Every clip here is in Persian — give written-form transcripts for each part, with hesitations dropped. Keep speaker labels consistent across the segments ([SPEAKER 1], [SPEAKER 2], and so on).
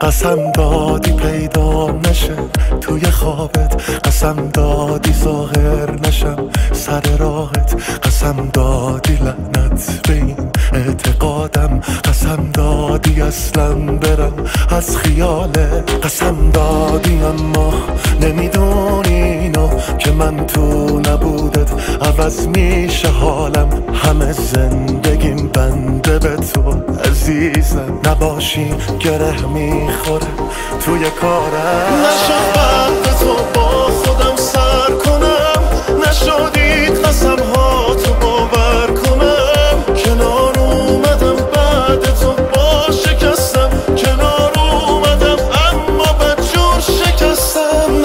[SPEAKER 1] قسم دادی پیدا نشه توی خوابت، قسم دادی ظاهر نشم سر راهت، قسم دادی لعنت به این اعتقادم، قسم دادی اصلا برم از خیالت، قسم دادی اما نمیدونی اینو که من تو نبودت عوض میشه حالم، همه زندگیم بنده به تو عزیزم، نباشی گره میخوره توی کارم. نشد بعد تو با خودم سر کنم، نشدید قسم ها تو باور کنم، کنار اومدم بعد تو با شکستم، کنار اومدم اما بدجور شکستم.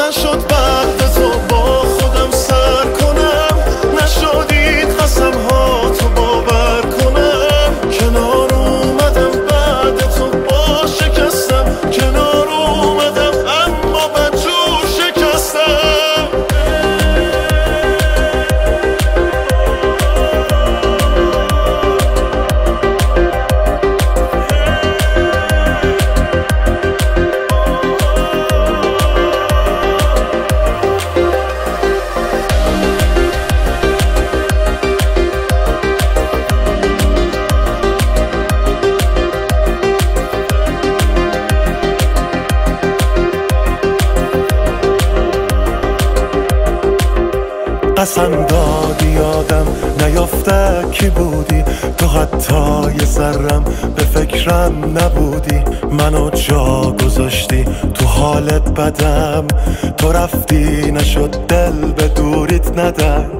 [SPEAKER 1] نشد بعد تو با خودم سر کنم، نشدید قسم ها تو باور کنم، کنار اومدم بعد تو با شکستم، کنار اومدم اما بدجور شکستم. قسم دادی یادم نیافته کی بودی، تو حتی یه ذرم به فکرم نبودی، منو جا گذاشتی تو حالت بدم، تو رفتی نشد دل به دوریت ندم.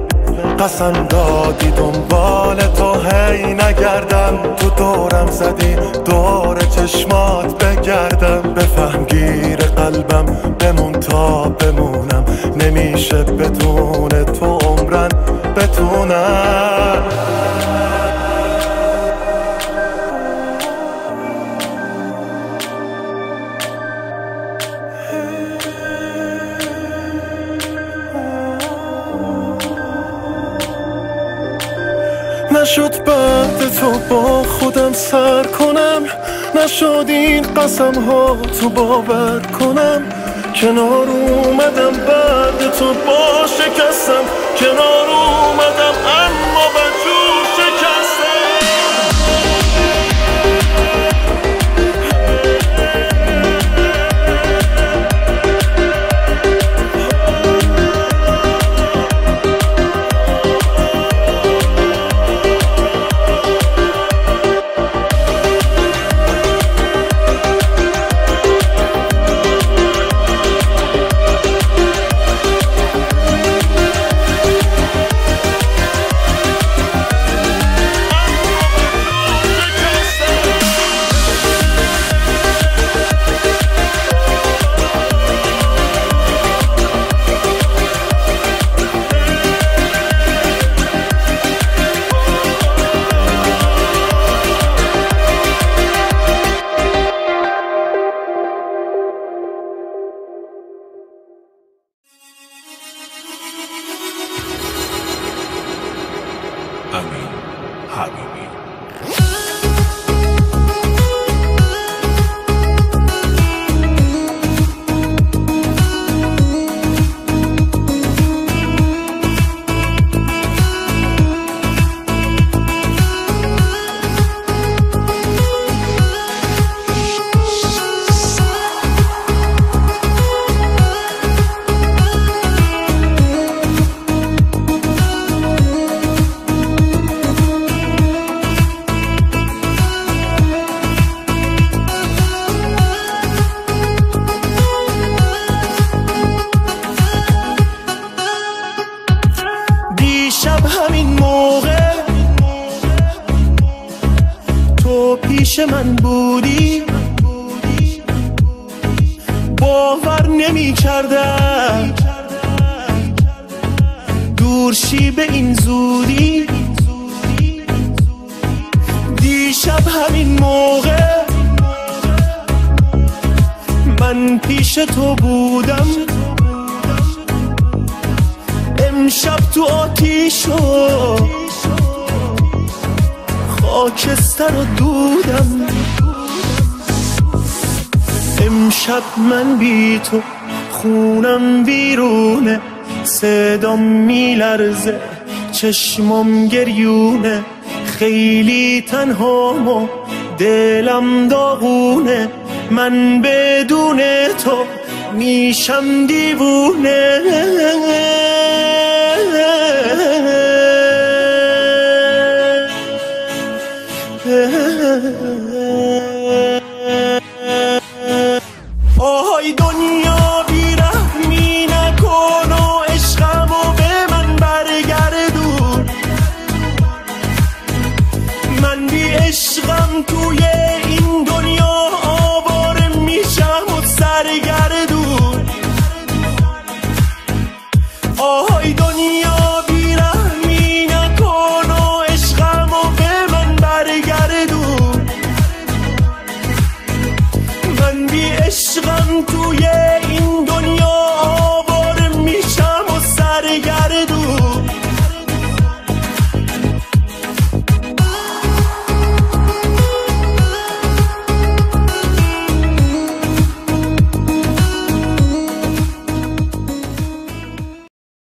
[SPEAKER 1] قسم دادی دنبال تو هی نگردم، تو دورم زدی دور چشمات بگردم، بفهم گیر قلبم بمون تا بمونم، نمیشه بدون تو عمرن بتونم. نشد بعد تو با خودم سر کنم، نشد این قسم ها تو باور کنم، کنار اومدم بعد تو با شکستم، کنار اومدم اما بدجور شکستم.
[SPEAKER 2] امین حبیبی.
[SPEAKER 3] پیش من بودی باور نمی کردم دورشی به این زودی، دیشب همین موقع من پیش تو بودم، امشب تو آتیش و خاکستر و دودم، امشب من بی تو خونم بیرونه، صدام میلرزه چشمام گریونه، خیلی تنهام و دلم داغونه، من بدون تو میشم دیوونه.